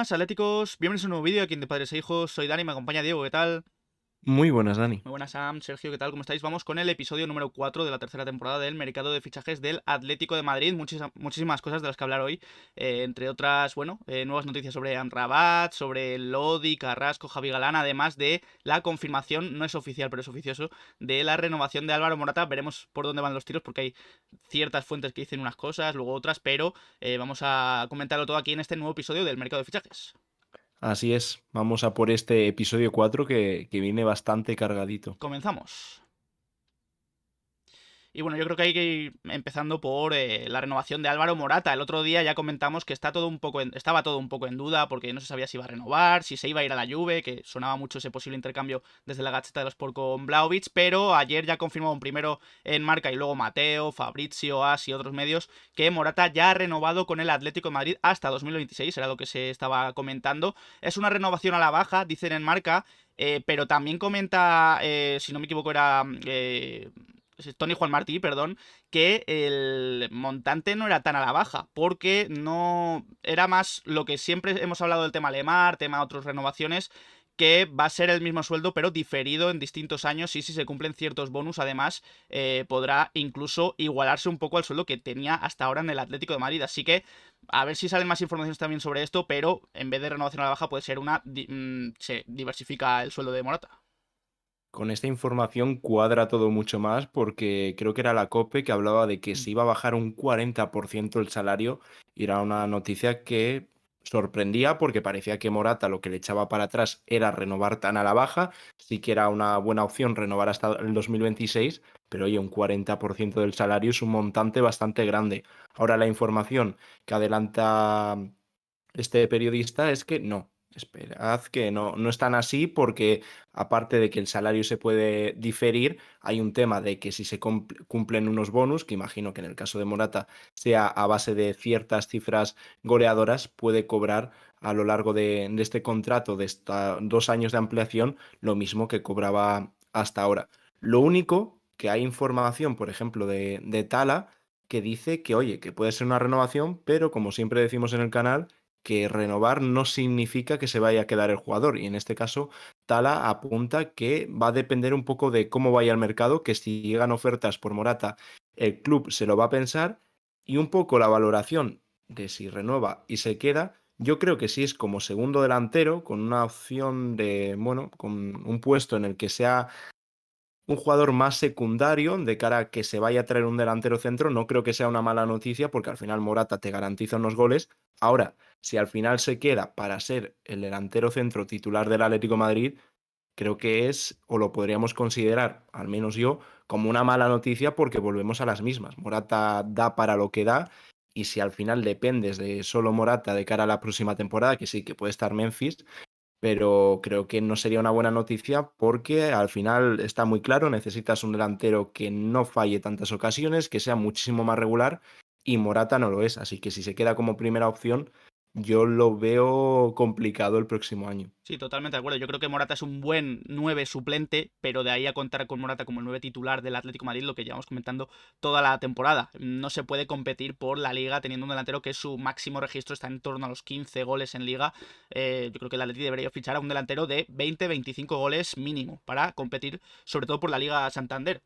buenas, Atléticos. Bienvenidos a un nuevo vídeo aquí en De Padres e Hijos. Soy Dani, me acompaña Diego, ¿qué tal? Muy buenas, Dani. Muy buenas, Sam, Sergio, ¿qué tal? ¿Cómo estáis? Vamos con el episodio número 4 de la tercera temporada del mercado de fichajes del Atlético de Madrid. Muchísimas cosas de las que hablar hoy. Entre otras, bueno, nuevas noticias sobre Amrabat, sobre Lodi, Carrasco, Javi Galán, además de la confirmación, no es oficial, pero es oficioso, de la renovación de Álvaro Morata. Veremos por dónde van los tiros, porque hay ciertas fuentes que dicen unas cosas, luego otras, pero vamos a comentarlo todo aquí en este nuevo episodio del mercado de fichajes. Así es, vamos a por este episodio 4 que viene bastante cargadito. Comenzamos. Y bueno, yo creo que hay que ir empezando por la renovación de Álvaro Morata. El otro día ya comentamos que estaba todo un poco en duda porque no se sabía si iba a renovar, si se iba a ir a la Juve, que sonaba mucho ese posible intercambio desde la Gazzetta dello Sport con Vlahovic, pero ayer ya confirmó primero en Marca y luego Mateo, Fabrizio, As y otros medios que Morata ya ha renovado con el Atlético de Madrid hasta 2026, era lo que se estaba comentando. Es una renovación a la baja, dicen en Marca, pero también comenta, si no me equivoco, era Tony Juan Martí, perdón, que el montante no era tan a la baja, porque no era más lo que siempre hemos hablado del tema Lemar, tema otras renovaciones, que va a ser el mismo sueldo pero diferido en distintos años y si se cumplen ciertos bonus además podrá incluso igualarse un poco al sueldo que tenía hasta ahora en el Atlético de Madrid, así que a ver si salen más informaciones también sobre esto, pero en vez de renovación a la baja puede ser se diversifica el sueldo de Morata. Con esta información cuadra todo mucho más porque creo que era la COPE que hablaba de que se iba a bajar un 40% el salario y era una noticia que sorprendía porque parecía que Morata lo que le echaba para atrás era renovar tan a la baja, sí que era una buena opción renovar hasta el 2026, pero oye, un 40% del salario es un montante bastante grande. Ahora la información que adelanta este periodista es que no. Esperad que no es tan así porque aparte de que el salario se puede diferir, hay un tema de que si se cumplen unos bonus, que imagino que en el caso de Morata sea a base de ciertas cifras goleadoras, puede cobrar a lo largo de este contrato de estos 2 años de ampliación lo mismo que cobraba hasta ahora. Lo único que hay información, por ejemplo, de Tala, que dice que, oye, que puede ser una renovación, pero como siempre decimos en el canal, que renovar no significa que se vaya a quedar el jugador. Y en este caso, Tala apunta que va a depender un poco de cómo vaya el mercado, que si llegan ofertas por Morata, el club se lo va a pensar y un poco la valoración de si renueva y se queda. Yo creo que si es como segundo delantero, con una opción de, bueno, con un puesto en el que sea un jugador más secundario de cara a que se vaya a traer un delantero centro, no creo que sea una mala noticia porque al final Morata te garantiza unos goles. Ahora, si al final se queda para ser el delantero centro titular del Atlético de Madrid, creo que es, o lo podríamos considerar, al menos yo, como una mala noticia porque volvemos a las mismas. Morata da para lo que da y si al final dependes de solo Morata de cara a la próxima temporada, que sí, que puede estar Memphis, pero creo que no sería una buena noticia porque al final está muy claro, necesitas un delantero que no falle tantas ocasiones, que sea muchísimo más regular y Morata no lo es, así que si se queda como primera opción, yo lo veo complicado el próximo año. Sí, totalmente de acuerdo. Yo creo que Morata es un buen 9 suplente, pero de ahí a contar con Morata como el 9 titular del Atlético de Madrid, lo que llevamos comentando toda la temporada. No se puede competir por la liga teniendo un delantero que su máximo registro está en torno a los 15 goles en liga. Yo creo que el Atlético debería fichar a un delantero de 20-25 goles mínimo para competir, sobre todo por la Liga Santander.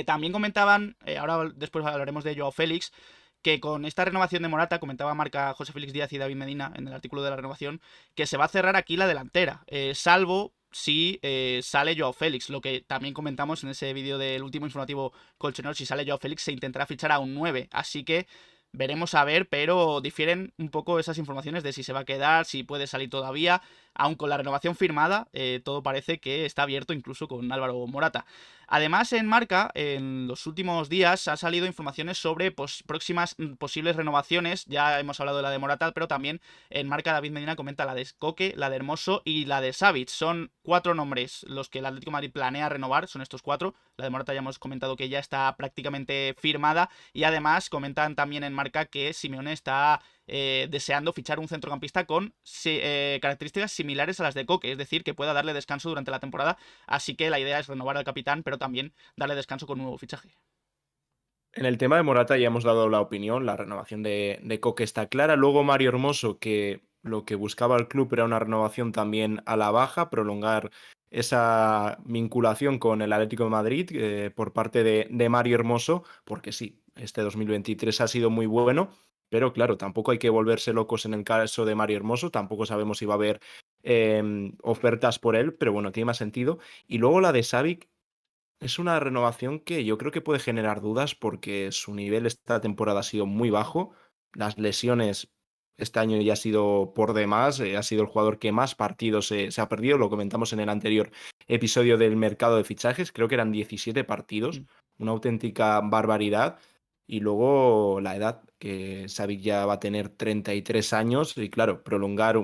También comentaban, ahora después hablaremos de Joao Félix, que con esta renovación de Morata, comentaba marca José Félix Díaz y David Medina en el artículo de la renovación, que se va a cerrar aquí la delantera, salvo si sale Joao Félix, lo que también comentamos en ese vídeo del último informativo colchonero, si sale Joao Félix se intentará fichar a un 9, así que veremos a ver, pero difieren un poco esas informaciones de si se va a quedar, si puede salir todavía, aun con la renovación firmada, todo parece que está abierto incluso con Álvaro Morata. Además, en Marca, en los últimos días ha salido informaciones sobre próximas posibles renovaciones. Ya hemos hablado de la de Morata, pero también en Marca David Medina comenta la de Coque, la de Hermoso y la de Savic. Son 4 nombres los que el Atlético de Madrid planea renovar, son estos 4. La de Morata ya hemos comentado que ya está prácticamente firmada y además comentan también en Marca que Simeone está deseando fichar un centrocampista con características similares a las de Coque, es decir, que pueda darle descanso durante la temporada. Así que la idea es renovar al capitán, pero también darle descanso con un nuevo fichaje. En el tema de Morata ya hemos dado la opinión, la renovación de Coque está clara. Luego Mario Hermoso, que lo que buscaba el club era una renovación también a la baja, prolongar esa vinculación con el Atlético de Madrid por parte de Mario Hermoso, porque sí, este 2023 ha sido muy bueno, pero claro, tampoco hay que volverse locos en el caso de Mario Hermoso, tampoco sabemos si va a haber ofertas por él, pero bueno, tiene más sentido. Y luego la de Savic es una renovación que yo creo que puede generar dudas porque su nivel esta temporada ha sido muy bajo. Las lesiones este año ya ha sido por demás. Ha sido el jugador que más partidos se ha perdido. Lo comentamos en el anterior episodio del mercado de fichajes. Creo que eran 17 partidos. Mm. Una auténtica barbaridad. Y luego la edad, que Savic ya va a tener 33 años. Y claro, prolongar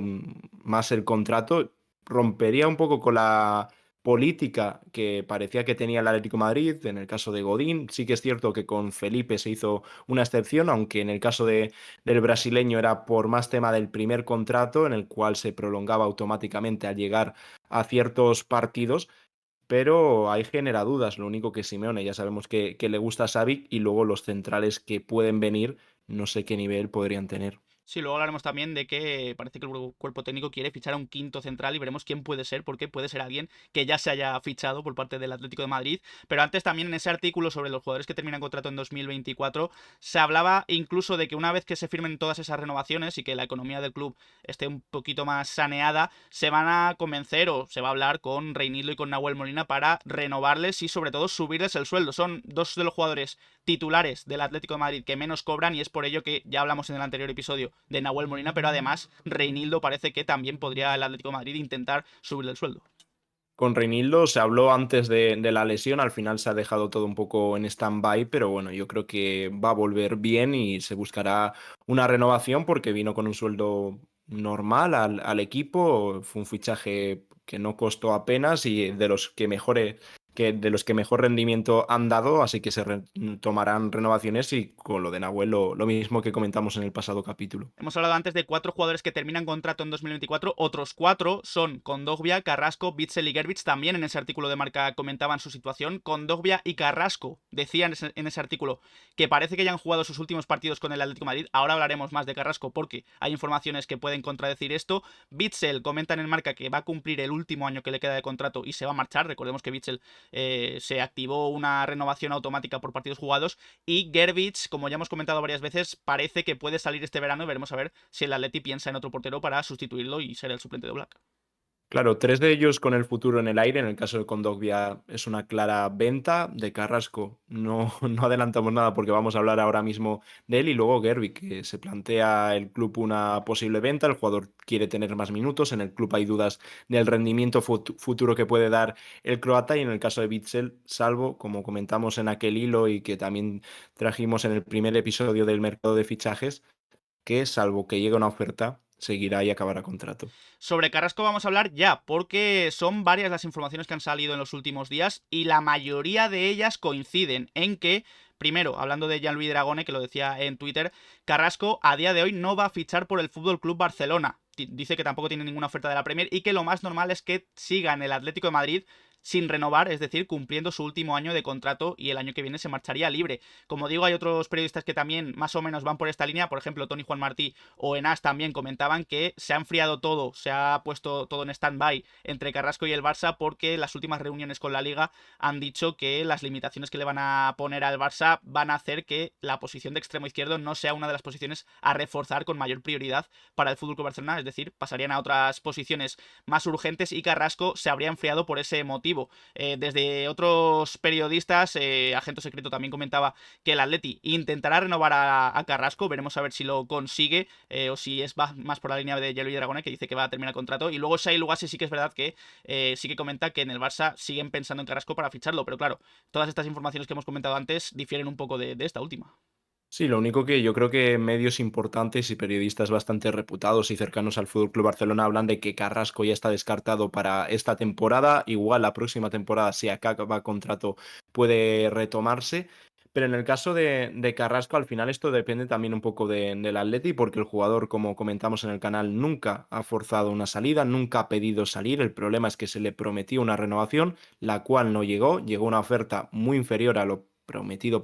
más el contrato rompería un poco con la política que parecía que tenía el Atlético de Madrid. En el caso de Godín, sí que es cierto que con Felipe se hizo una excepción, aunque en el caso del brasileño era por más tema del primer contrato, en el cual se prolongaba automáticamente al llegar a ciertos partidos. Pero ahí genera dudas. Lo único que Simeone ya sabemos que le gusta a Savic, y luego los centrales que pueden venir, no sé qué nivel podrían tener. Sí, luego hablaremos también de que parece que el cuerpo técnico quiere fichar a un quinto central y veremos quién puede ser, porque puede ser alguien que ya se haya fichado por parte del Atlético de Madrid. Pero antes también en ese artículo sobre los jugadores que terminan contrato en 2024 se hablaba incluso de que una vez que se firmen todas esas renovaciones y que la economía del club esté un poquito más saneada, se van a convencer o se va a hablar con Reinildo y con Nahuel Molina para renovarles y sobre todo subirles el sueldo. Son dos de los jugadores titulares del Atlético de Madrid que menos cobran y es por ello que ya hablamos en el anterior episodio de Nahuel Molina, pero además Reinildo parece que también podría el Atlético de Madrid intentar subirle el sueldo. Con Reinildo se habló antes de la lesión, al final se ha dejado todo un poco en stand-by, pero bueno, yo creo que va a volver bien y se buscará una renovación porque vino con un sueldo normal al equipo. Fue un fichaje que no costó apenas y de los que mejor rendimiento han dado, así que tomarán renovaciones. Y con lo de Nahuel lo mismo que comentamos en el pasado capítulo. Hemos hablado antes de 4 jugadores que terminan contrato en 2024. Otros 4 son Kondogbia, Carrasco, Witsel y Gervich. También en ese artículo de Marca comentaban su situación. Kondogbia y Carrasco decían en ese artículo que parece que ya han jugado sus últimos partidos con el Atlético de Madrid. Ahora hablaremos más de Carrasco porque hay informaciones que pueden contradecir esto. Witsel comentan en Marca que va a cumplir el último año que le queda de contrato y se va a marchar. Recordemos que Witsel se activó una renovación automática por partidos jugados. Y Gervich, como ya hemos comentado varias veces, parece que puede salir este verano y veremos a ver si el Atleti piensa en otro portero para sustituirlo y ser el suplente de Black. Claro, tres de ellos con el futuro en el aire. En el caso de Kondogbia es una clara venta. De Carrasco no, no adelantamos nada porque vamos a hablar ahora mismo de él. Y luego Gervi, que se plantea el club una posible venta. El jugador quiere tener más minutos. En el club hay dudas del rendimiento futuro que puede dar el croata. Y en el caso de Witsel, salvo, como comentamos en aquel hilo y que también trajimos en el primer episodio del mercado de fichajes, que salvo que llegue una oferta, seguirá y acabará contrato. Sobre Carrasco vamos a hablar ya, porque son varias las informaciones que han salido en los últimos días y la mayoría de ellas coinciden en que, primero, hablando de Gianluigi Dragone, que lo decía en Twitter, Carrasco a día de hoy no va a fichar por el Fútbol Club Barcelona. Dice que tampoco tiene ninguna oferta de la Premier y que lo más normal es que siga en el Atlético de Madrid sin renovar, es decir, cumpliendo su último año de contrato y el año que viene se marcharía libre. Como digo, hay otros periodistas que también más o menos van por esta línea, por ejemplo, Tony Juan Martí o Enas también comentaban que se ha enfriado todo, se ha puesto todo en stand-by entre Carrasco y el Barça porque las últimas reuniones con la Liga han dicho que las limitaciones que le van a poner al Barça van a hacer que la posición de extremo izquierdo no sea una de las posiciones a reforzar con mayor prioridad para el FC Barcelona, es decir, pasarían a otras posiciones más urgentes y Carrasco se habría enfriado por ese motivo. Desde otros periodistas, Agente Secreto también comentaba que el Atleti intentará renovar a Carrasco, veremos a ver si lo consigue o si es más por la línea de Yelo y Dragone, que dice que va a terminar el contrato. Y luego Shai Lugasi sí que es verdad que sí que comenta que en el Barça siguen pensando en Carrasco para ficharlo, pero claro, todas estas informaciones que hemos comentado antes difieren un poco de esta última. Sí, lo único que yo creo que medios importantes y periodistas bastante reputados y cercanos al Fútbol Club Barcelona hablan de que Carrasco ya está descartado para esta temporada. Igual la próxima temporada, si acaba contrato, puede retomarse. Pero en el caso de Carrasco, al final esto depende también un poco del Atleti, porque el jugador, como comentamos en el canal, nunca ha forzado una salida, nunca ha pedido salir. El problema es que se le prometió una renovación, la cual no llegó. Llegó una oferta muy inferior a lo prometido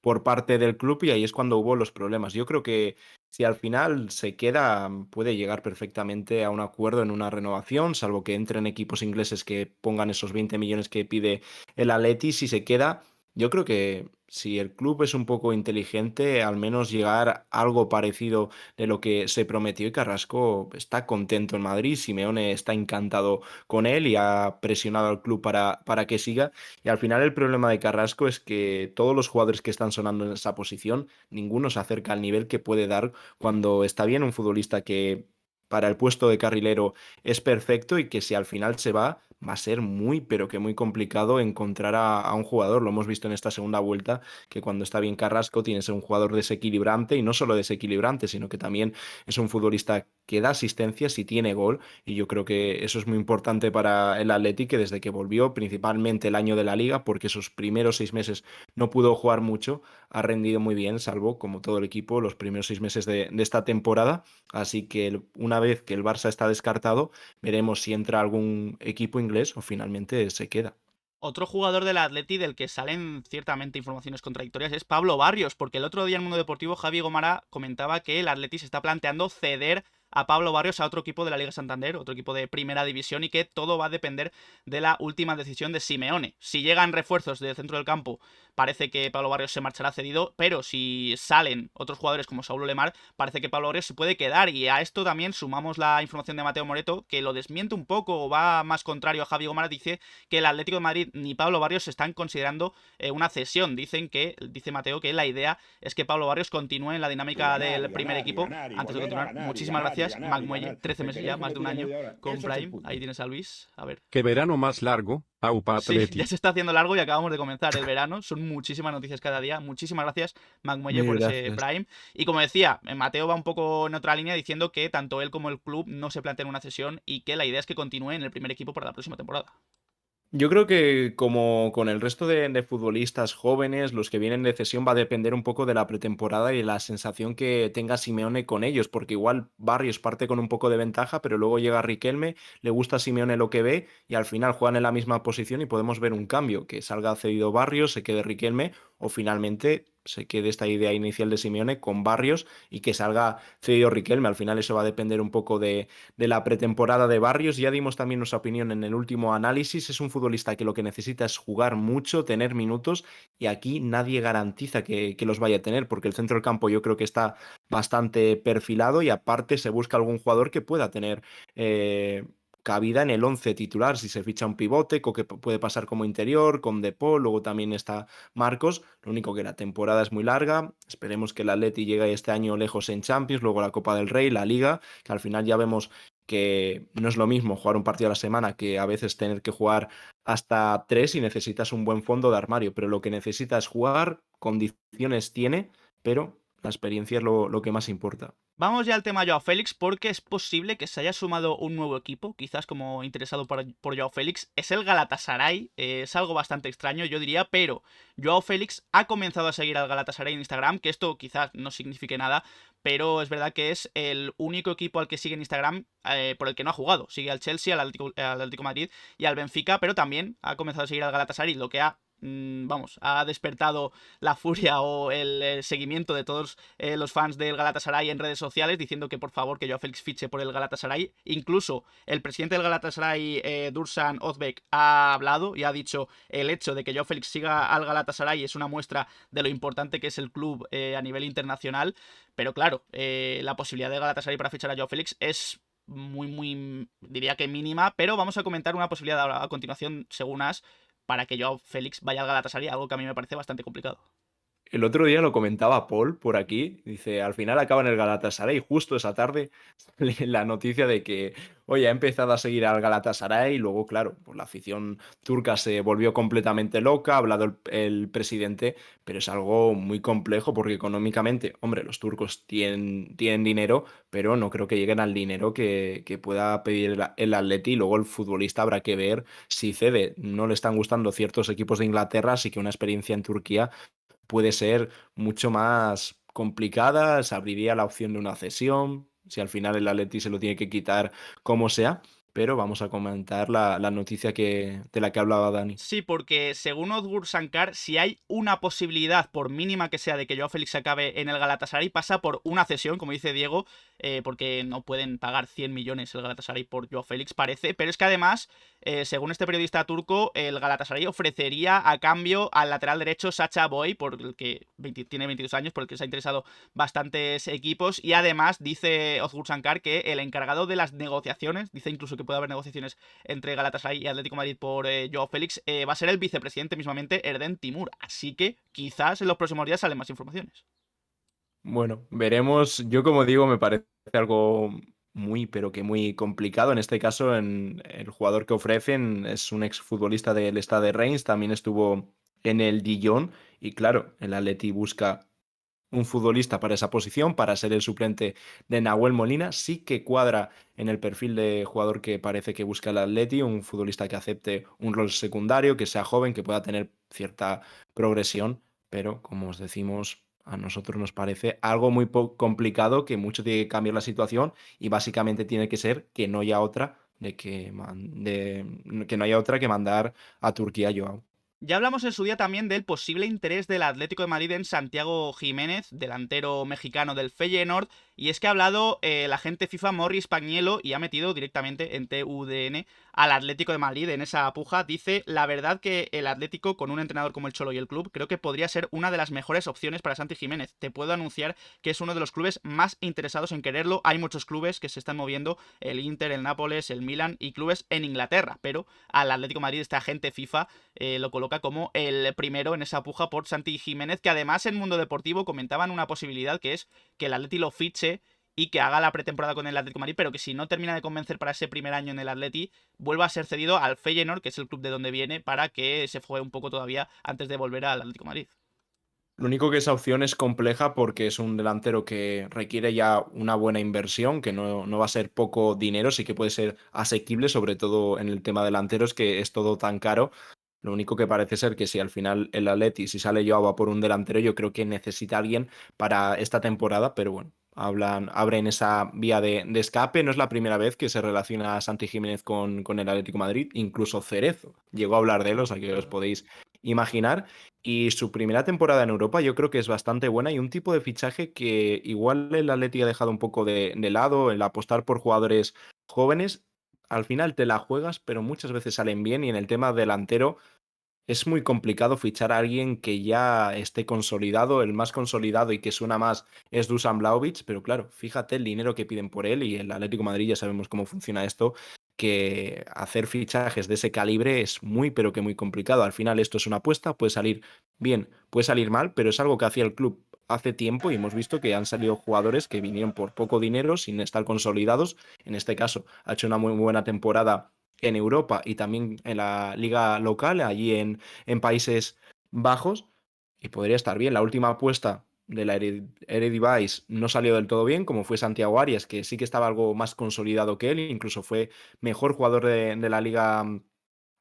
por parte del club y ahí es cuando hubo los problemas. Yo creo que si al final se queda, puede llegar perfectamente a un acuerdo en una renovación, salvo que entren equipos ingleses que pongan esos 20 millones que pide el Atleti. Si se queda, yo creo que si el club es un poco inteligente, al menos llegar a algo parecido de lo que se prometió, y Carrasco está contento en Madrid, Simeone está encantado con él y ha presionado al club para que siga. Y al final el problema de Carrasco es que todos los jugadores que están sonando en esa posición, ninguno se acerca al nivel que puede dar cuando está bien un futbolista que para el puesto de carrilero es perfecto y que si al final se va a ser muy, pero que muy complicado encontrar a un jugador. Lo hemos visto en esta segunda vuelta, que cuando está bien Carrasco tienes un jugador desequilibrante y no solo desequilibrante, sino que también es un futbolista que da asistencias y tiene gol. Y yo creo que eso es muy importante para el Atleti, que desde que volvió, principalmente el año de la Liga, porque esos primeros 6 meses no pudo jugar mucho, ha rendido muy bien, salvo, como todo el equipo, los primeros 6 meses de esta temporada. Así que una vez que el Barça está descartado, veremos si entra algún equipo inglés o finalmente se queda. Otro jugador del Atleti del que salen ciertamente informaciones contradictorias es Pablo Barrios, porque el otro día en Mundo Deportivo Javi Gomara comentaba que el Atleti se está planteando ceder a Pablo Barrios a otro equipo de la Liga Santander, otro equipo de primera división, y que todo va a depender de la última decisión de Simeone. Si llegan refuerzos del centro del campo, parece que Pablo Barrios se marchará cedido, pero si salen otros jugadores como Saulo Lemar, parece que Pablo Barrios se puede quedar. Y a esto también sumamos la información de Mateo Moreto, que lo desmiente un poco o va más contrario a Javi Gomara. Dice que el Atlético de Madrid ni Pablo Barrios están considerando una cesión. Dice Mateo, que la idea es que Pablo Barrios continúe en la dinámica del primer equipo. Antes de continuar, muchísimas gracias, Mac Muelle, 13 meses ya, más de un año con Prime. Ahí tienes a Luis. A ver. Qué verano más largo, Aupa Sí, ya Atleti. se está haciendo largo y acabamos de comenzar el verano. Son muchísimas noticias cada día. Muchísimas gracias, Mac Muelle, Mil por ese gracias. Prime. Y como decía, Mateo va un poco en otra línea diciendo que tanto él como el club no se plantean una cesión y que la idea es que continúe en el primer equipo para la próxima temporada. Yo creo que como con el resto de futbolistas jóvenes, los que vienen de cesión va a depender un poco de la pretemporada y la sensación que tenga Simeone con ellos, porque igual Barrios parte con un poco de ventaja, pero luego llega Riquelme, le gusta a Simeone lo que ve y al final juegan en la misma posición y podemos ver un cambio, que salga cedido Barrios, se quede Riquelme o finalmente se quede esta idea inicial de Simeone con Barrios y que salga cedido Riquelme. Al final eso va a depender un poco de la pretemporada de Barrios. Ya dimos también nuestra opinión en el último análisis. Es un futbolista que lo que necesita es jugar mucho, tener minutos, y aquí nadie garantiza que los vaya a tener, porque el centro del campo yo creo que está bastante perfilado y aparte se busca algún jugador que pueda tener cabida en el 11 titular, si se ficha un pivote, que puede pasar como interior, con De Paul, luego también está Marcos. Lo único que la temporada es muy larga, esperemos que el Atleti llegue este año lejos en Champions, luego la Copa del Rey, la Liga, que al final ya vemos que no es lo mismo jugar un partido a la semana que a veces tener que jugar hasta tres y necesitas un buen fondo de armario, pero lo que necesitas jugar, condiciones tiene, pero la experiencia es lo que más importa. Vamos ya al tema Joao Félix, porque es posible que se haya sumado un nuevo equipo, quizás como interesado por Joao Félix. Es el Galatasaray, es algo bastante extraño, yo diría, pero Joao Félix ha comenzado a seguir al Galatasaray en Instagram, que esto quizás no signifique nada, pero es verdad que es el único equipo al que sigue en Instagram por el que no ha jugado. Sigue al Chelsea, al Atlético Madrid y al Benfica, pero también ha comenzado a seguir al Galatasaray, lo que ha despertado la furia o el seguimiento de todos los fans del Galatasaray en redes sociales, diciendo que por favor que Joao Félix fiche por el Galatasaray. Incluso el presidente del Galatasaray, Dursan Özbek, ha hablado y ha dicho el hecho de que Joao Félix siga al Galatasaray es una muestra de lo importante que es el club a nivel internacional. Pero claro, la posibilidad de Galatasaray para fichar a Joao Félix es muy, diría que mínima, pero vamos a comentar una posibilidad a continuación, según As, para que Joao Félix vaya al Galatasaray, algo que a mí me parece bastante complicado. El otro día lo comentaba Paul por aquí, dice, al final acaba en el Galatasaray y justo esa tarde sale la noticia de que, oye, ha empezado a seguir al Galatasaray y luego, claro, pues la afición turca se volvió completamente loca, ha hablado el presidente, pero es algo muy complejo porque económicamente, hombre, los turcos tienen dinero, pero no creo que lleguen al dinero que pueda pedir el Atleti y luego el futbolista habrá que ver si cede. No le están gustando ciertos equipos de Inglaterra, así que una experiencia en Turquía puede ser mucho más complicada, se abriría la opción de una cesión, si al final el Atleti se lo tiene que quitar como sea. pero vamos a comentar la noticia de la que hablaba Dani. Sí, porque según Ozgur Sankar, si hay una posibilidad, por mínima que sea, de que Joao Félix acabe en el Galatasaray, pasa por una cesión, como dice Diego, porque no pueden pagar 100 millones el Galatasaray por Joao Félix, parece. Pero es que además, según este periodista turco, el Galatasaray ofrecería a cambio al lateral derecho Sacha Boey, por el que tiene 22 años, por el que se ha interesado bastantes equipos. Y además dice Ozgur Sankar que el encargado de las negociaciones, dice incluso que puede haber negociaciones entre Galatasaray y Atlético de Madrid por Joao Félix, va a ser el vicepresidente mismamente, Erden Timur. Así que quizás en los próximos días salen más informaciones. Bueno, veremos. Yo, como digo, me parece algo muy, pero que muy complicado. En este caso, el jugador que ofrecen es un exfutbolista del Stade de Reims, también estuvo en el Dijon y claro, el Atleti busca un futbolista para esa posición, para ser el suplente de Nahuel Molina. Sí que cuadra en el perfil de jugador que parece que busca el Atleti, un futbolista que acepte un rol secundario, que sea joven, que pueda tener cierta progresión, pero como os decimos, a nosotros nos parece algo muy complicado, que mucho tiene que cambiar la situación y básicamente tiene que ser que no haya otra que no haya otra que mandar a Turquía a Joao. Ya hablamos en su día también del posible interés del Atlético de Madrid en Santiago Jiménez, delantero mexicano del Feyenoord, y es que ha hablado el agente FIFA Morris Pañuelo y ha metido directamente en TUDN al Atlético de Madrid en esa puja. Dice: la verdad que el Atlético, con un entrenador como el Cholo y el club, creo que podría ser una de las mejores opciones para Santi Jiménez. Te puedo anunciar que es uno de los clubes más interesados en quererlo. Hay muchos clubes que se están moviendo, el Inter, el Nápoles, el Milan y clubes en Inglaterra, pero al Atlético de Madrid este agente FIFA lo coloca como el primero en esa puja por Santi Jiménez, que además en Mundo Deportivo comentaban una posibilidad, que es que el Atleti lo fiche y que haga la pretemporada con el Atlético de Madrid, pero que si no termina de convencer para ese primer año en el Atleti, vuelva a ser cedido al Feyenoord, que es el club de donde viene, para que se juegue un poco todavía antes de volver al Atlético de Madrid. Lo único que esa opción es compleja porque es un delantero que requiere ya una buena inversión, que no va a ser poco dinero, sí que puede ser asequible, sobre todo en el tema delanteros, que es todo tan caro. Lo único que parece ser que si al final el Atleti, si sale Joao va por un delantero, yo creo que necesita alguien para esta temporada, pero bueno, abren esa vía de escape. No es la primera vez que se relaciona a Santi Jiménez con el Atlético de Madrid, incluso Cerezo llegó a hablar de él, o sea que os podéis imaginar. Y su primera temporada en Europa yo creo que es bastante buena y un tipo de fichaje que igual el Atleti ha dejado un poco de lado, el apostar por jugadores jóvenes. Al final te la juegas, pero muchas veces salen bien y en el tema delantero es muy complicado fichar a alguien que ya esté consolidado. El más consolidado y que suena más es Dusan Vlahovic, pero claro, fíjate el dinero que piden por él y el Atlético de Madrid ya sabemos cómo funciona esto, que hacer fichajes de ese calibre es muy, pero que muy complicado. Al final esto es una apuesta, puede salir bien, puede salir mal, pero es algo que hacía el club hace tiempo y hemos visto que han salido jugadores que vinieron por poco dinero sin estar consolidados. En este caso, ha hecho una muy buena temporada en Europa y también en la liga local, allí en Países Bajos, y podría estar bien. La última apuesta de la Eredivisie no salió del todo bien, como fue Santiago Arias, que sí que estaba algo más consolidado que él, incluso fue mejor jugador de la liga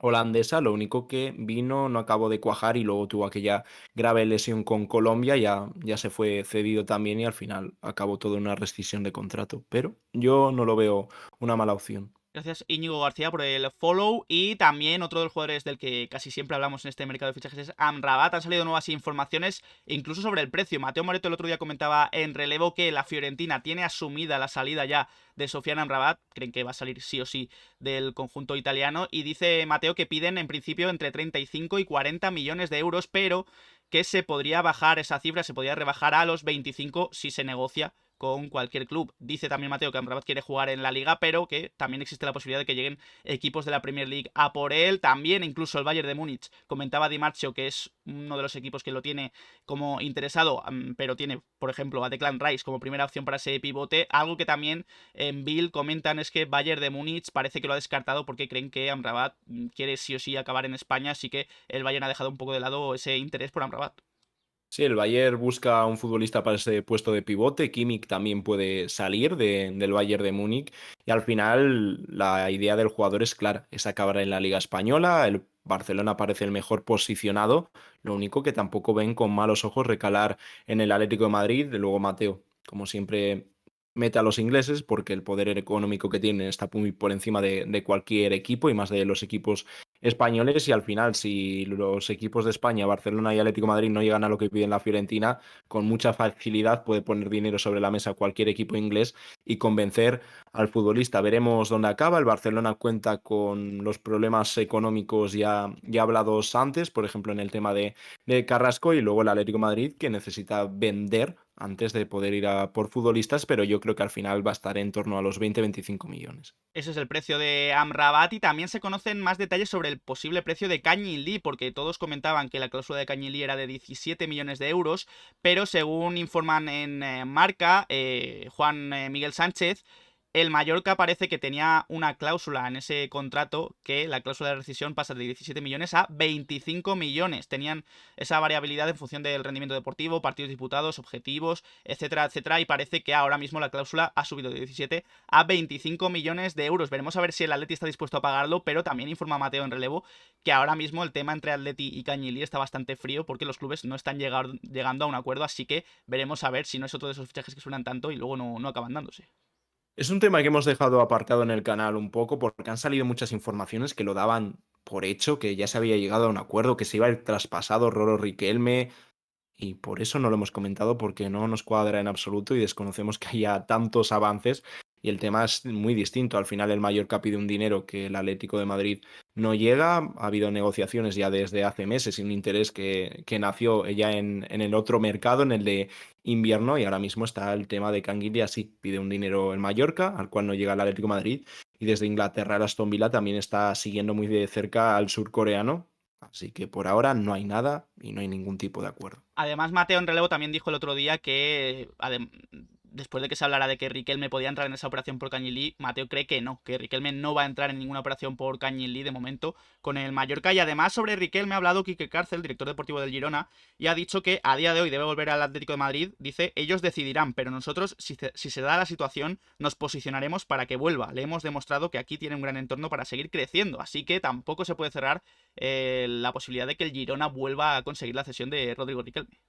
holandesa. Lo único que vino, no acabó de cuajar y luego tuvo aquella grave lesión con Colombia, ya se fue cedido también y al final acabó todo en una rescisión de contrato, pero yo no lo veo una mala opción. Gracias Íñigo García por el follow. Y también otro de los jugadores del que casi siempre hablamos en este mercado de fichajes es Amrabat. Han salido nuevas informaciones, incluso sobre el precio. Mateo Moreto el otro día comentaba en relevo que la Fiorentina tiene asumida la salida ya de Sofiane Amrabat. Creen que va a salir sí o sí del conjunto italiano. Y dice Mateo que piden en principio entre 35 y 40 millones de euros, pero que se podría bajar esa cifra, se podría rebajar a los 25 si se negocia con cualquier club. Dice también Mateo que Amrabat quiere jugar en la Liga, pero que también existe la posibilidad de que lleguen equipos de la Premier League a por él. También incluso el Bayern de Múnich, comentaba Di Marzio, que es uno de los equipos que lo tiene como interesado, pero tiene, por ejemplo, a Declan Rice como primera opción para ese pivote. Algo que también en Bill comentan es que Bayern de Múnich parece que lo ha descartado porque creen que Amrabat quiere sí o sí acabar en España, así que el Bayern ha dejado un poco de lado ese interés por Amrabat. Sí, el Bayern busca un futbolista para ese puesto de pivote. Kimmich también puede salir del Bayern de Múnich. Y al final la idea del jugador es clara, es acabar en la Liga Española. El Barcelona parece el mejor posicionado. Lo único que tampoco ven con malos ojos recalar en el Atlético de Madrid. Luego Mateo, como siempre, mete a los ingleses porque el poder económico que tienen está muy por encima de cualquier equipo y más de los equipos españoles. Y al final, si los equipos de España, Barcelona y Atlético de Madrid no llegan a lo que piden la Fiorentina, con mucha facilidad puede poner dinero sobre la mesa cualquier equipo inglés y convencer al futbolista. Veremos dónde acaba. El Barcelona cuenta con los problemas económicos ya hablados antes, por ejemplo, en el tema de Carrasco, y luego el Atlético de Madrid, que necesita vender antes de poder ir a por futbolistas, pero yo creo que al final va a estar en torno a los 20-25 millones. Ese es el precio de Amrabat y también se conocen más detalles sobre el posible precio de Kang In Lee, porque todos comentaban que la cláusula de Kang In Lee era de 17 millones de euros, pero según informan en Marca, Juan Miguel Sánchez, el Mallorca parece que tenía una cláusula en ese contrato que la cláusula de rescisión pasa de 17 millones a 25 millones. Tenían esa variabilidad en función del rendimiento deportivo, partidos disputados, objetivos, etcétera, etcétera, y parece que ahora mismo la cláusula ha subido de 17 a 25 millones de euros. Veremos a ver si el Atleti está dispuesto a pagarlo, pero también informa Mateo en relevo que ahora mismo el tema entre Atleti y Cañilí está bastante frío porque los clubes no están llegando a un acuerdo, así que veremos a ver si no es otro de esos fichajes que suenan tanto y luego no acaban dándose. Es un tema que hemos dejado apartado en el canal un poco porque han salido muchas informaciones que lo daban por hecho, que ya se había llegado a un acuerdo, que se iba el traspasado Roro Riquelme, y por eso no lo hemos comentado, porque no nos cuadra en absoluto y desconocemos que haya tantos avances, y el tema es muy distinto. Al final el Mallorca pide un dinero que el Atlético de Madrid no llega. Ha habido negociaciones ya desde hace meses, un interés que nació ya en el otro mercado, en el de invierno, y ahora mismo está el tema de Canguilha. Sí, pide un dinero el Mallorca, al cual no llega el Atlético de Madrid, y desde Inglaterra el Aston Villa también está siguiendo muy de cerca al surcoreano. Así que por ahora no hay nada y no hay ningún tipo de acuerdo. Además, Mateo en relevo también dijo el otro día que después de que se hablara de que Riquelme podía entrar en esa operación por Cañilí, Mateo cree que no, que Riquelme no va a entrar en ninguna operación por Cañilí de momento con el Mallorca. Y además sobre Riquelme ha hablado Quique Cárcel, director deportivo del Girona, y ha dicho que a día de hoy debe volver al Atlético de Madrid. Dice, ellos decidirán, pero nosotros, si se da la situación, nos posicionaremos para que vuelva. Le hemos demostrado que aquí tiene un gran entorno para seguir creciendo, así que tampoco se puede cerrar la posibilidad de que el Girona vuelva a conseguir la cesión de Rodrigo Riquelme.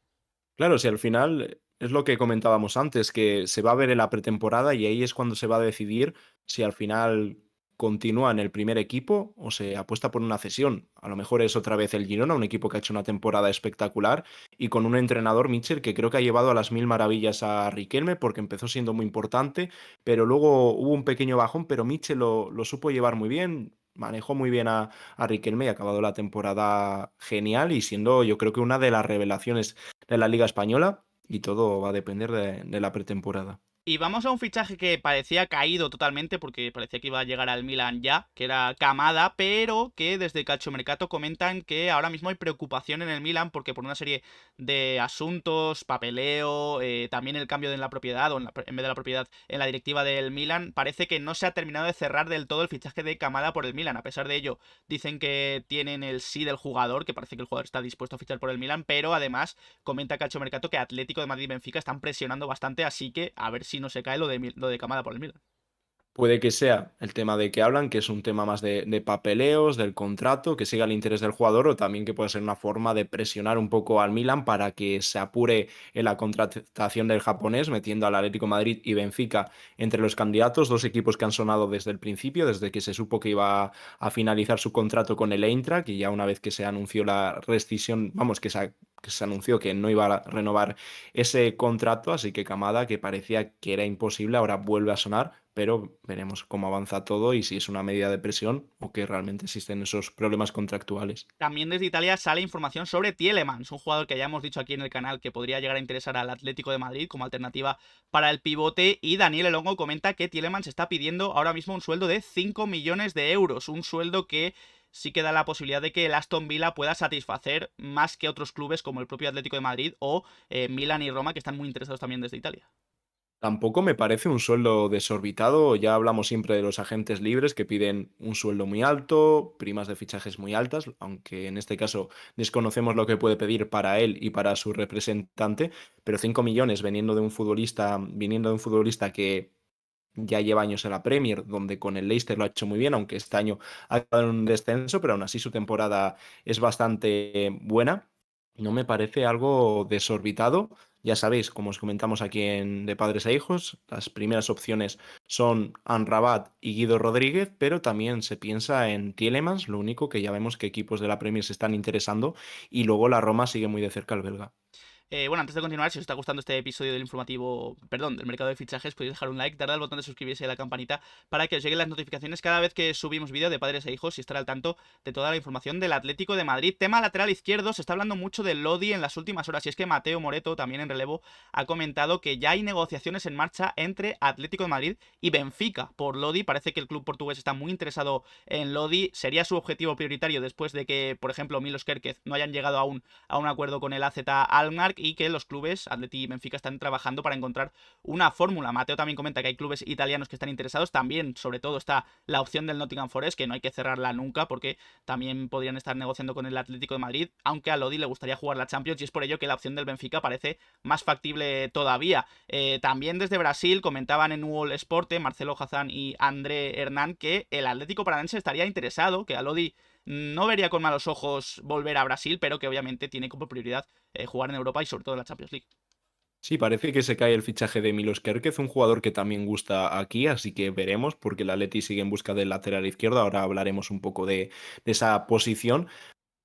Claro, si al final es lo que comentábamos antes, que se va a ver en la pretemporada y ahí es cuando se va a decidir si al final continúa en el primer equipo o se apuesta por una cesión. A lo mejor es otra vez el Girona, un equipo que ha hecho una temporada espectacular y con un entrenador, Mitchell, que creo que ha llevado a las mil maravillas a Riquelme porque empezó siendo muy importante, pero luego hubo un pequeño bajón, pero Mitchell lo supo llevar muy bien. Manejó muy bien a Riquelme y ha acabado la temporada genial y siendo yo creo que una de las revelaciones de la Liga Española, y todo va a depender de la pretemporada. Y vamos a un fichaje que parecía caído totalmente porque parecía que iba a llegar al Milan ya, que era Kamada, pero que desde Calciomercato comentan que ahora mismo hay preocupación en el Milan porque por una serie de asuntos, papeleo, también el cambio de la propiedad, o en vez de la propiedad en la directiva del Milan, parece que no se ha terminado de cerrar del todo el fichaje de Kamada por el Milan. A pesar de ello, dicen que tienen el sí del jugador, que parece que el jugador está dispuesto a fichar por el Milan, pero además comenta Calciomercato que Atlético de Madrid y Benfica están presionando bastante, así que a ver si no se cae lo de Kamada por el Milan. Puede que sea el tema de que hablan, que es un tema más de papeleos, del contrato, que siga el interés del jugador, o también que puede ser una forma de presionar un poco al Milan para que se apure en la contratación del japonés, metiendo al Atlético de Madrid y Benfica entre los candidatos, dos equipos que han sonado desde el principio, desde que se supo que iba a finalizar su contrato con el Eintracht, y ya una vez que se anunció la rescisión, vamos, que se anunció que no iba a renovar ese contrato, así que Kamada, que parecía que era imposible, ahora vuelve a sonar, pero veremos cómo avanza todo y si es una medida de presión o que realmente existen esos problemas contractuales. También desde Italia sale información sobre Tielemans, un jugador que ya hemos dicho aquí en el canal que podría llegar a interesar al Atlético de Madrid como alternativa para el pivote, y Daniel Elongo comenta que Tielemans está pidiendo ahora mismo un sueldo de 5 millones de euros, un sueldo que sí que da la posibilidad de que el Aston Villa pueda satisfacer más que otros clubes como el propio Atlético de Madrid o Milan y Roma, que están muy interesados también desde Italia. Tampoco me parece un sueldo desorbitado. Ya hablamos siempre de los agentes libres que piden un sueldo muy alto, primas de fichajes muy altas, aunque en este caso desconocemos lo que puede pedir para él y para su representante, pero 5 millones viniendo de un futbolista que ya lleva años en la Premier, donde con el Leicester lo ha hecho muy bien, aunque este año ha quedado en un descenso, pero aún así su temporada es bastante buena. No me parece algo desorbitado. Ya sabéis, como os comentamos aquí en De Padres a Hijos, las primeras opciones son Amrabat y Guido Rodríguez, pero también se piensa en Tielemans, lo único que ya vemos que equipos de la Premier se están interesando y luego la Roma sigue muy de cerca al belga. Bueno, antes de continuar, si os está gustando este episodio del informativo, perdón, del mercado de fichajes, podéis dejar un like, darle al botón de suscribirse y a la campanita para que os lleguen las notificaciones cada vez que subimos vídeo de padres e hijos y estar al tanto de toda la información del Atlético de Madrid. Tema lateral izquierdo, se está hablando mucho del Lodi en las últimas horas y es que Mateo Moreto, también en relevo, ha comentado que ya hay negociaciones en marcha entre Atlético de Madrid y Benfica por Lodi. Parece que el club portugués está muy interesado en Lodi, sería su objetivo prioritario después de que, por ejemplo, Milos Kerkez no hayan llegado aún a un acuerdo con el AZ Alkmaar y que los clubes, Atleti y Benfica, están trabajando para encontrar una fórmula. Mateo también comenta que hay clubes italianos que están interesados. También, sobre todo, está la opción del Nottingham Forest, que no hay que cerrarla nunca porque también podrían estar negociando con el Atlético de Madrid, aunque a Lodi le gustaría jugar la Champions y es por ello que la opción del Benfica parece más factible todavía. También desde Brasil comentaban en UOL Sport, Marcelo Hazán y André Hernán, que el Atlético Paranaense estaría interesado, que a Lodi no vería con malos ojos volver a Brasil, pero que obviamente tiene como prioridad jugar en Europa y sobre todo en la Champions League. Sí, parece que se cae el fichaje de Milos Kerkez, un jugador que también gusta aquí, así que veremos, porque el Atleti sigue en busca del lateral izquierdo. Ahora hablaremos un poco de esa posición.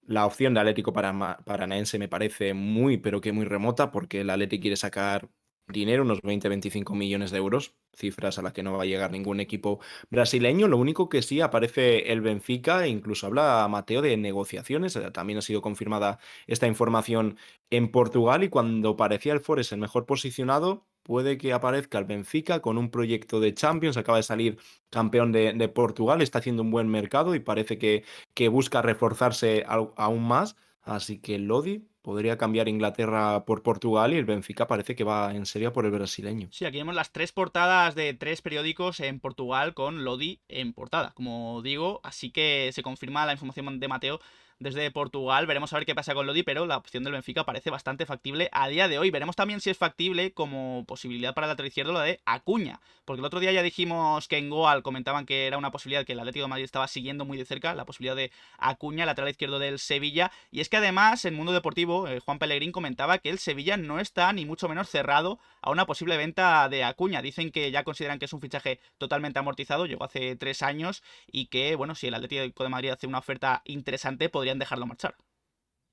La opción de Atlético Paranaense me parece muy, pero que muy remota, porque el Atleti quiere sacar dinero, unos 20-25 millones de euros, cifras a las que no va a llegar ningún equipo brasileño. Lo único que sí aparece el Benfica, e incluso habla Mateo de negociaciones. También ha sido confirmada esta información en Portugal y cuando parecía el Forest el mejor posicionado, puede que aparezca el Benfica con un proyecto de Champions. Acaba de salir campeón de Portugal, está haciendo un buen mercado y parece que busca reforzarse aún más. Así que el Lodi podría cambiar Inglaterra por Portugal y el Benfica parece que va en serio por el brasileño. Sí, aquí vemos las tres portadas de tres periódicos en Portugal con Lodi en portada, como digo, así que se confirma la información de Mateo desde Portugal. Veremos a ver qué pasa con Lodi, pero la opción del Benfica parece bastante factible a día de hoy. Veremos también si es factible como posibilidad para el lateral izquierdo la de Acuña, porque el otro día ya dijimos que en Goal comentaban que era una posibilidad que el Atlético de Madrid estaba siguiendo muy de cerca, la posibilidad de Acuña, lateral izquierdo del Sevilla, y es que además en Mundo Deportivo Juan Pellegrín comentaba que el Sevilla no está ni mucho menos cerrado a una posible venta de Acuña. Dicen que ya consideran que es un fichaje totalmente amortizado, llegó hace 3 años y que, bueno, si el Atlético de Madrid hace una oferta interesante, podrían dejarlo marchar.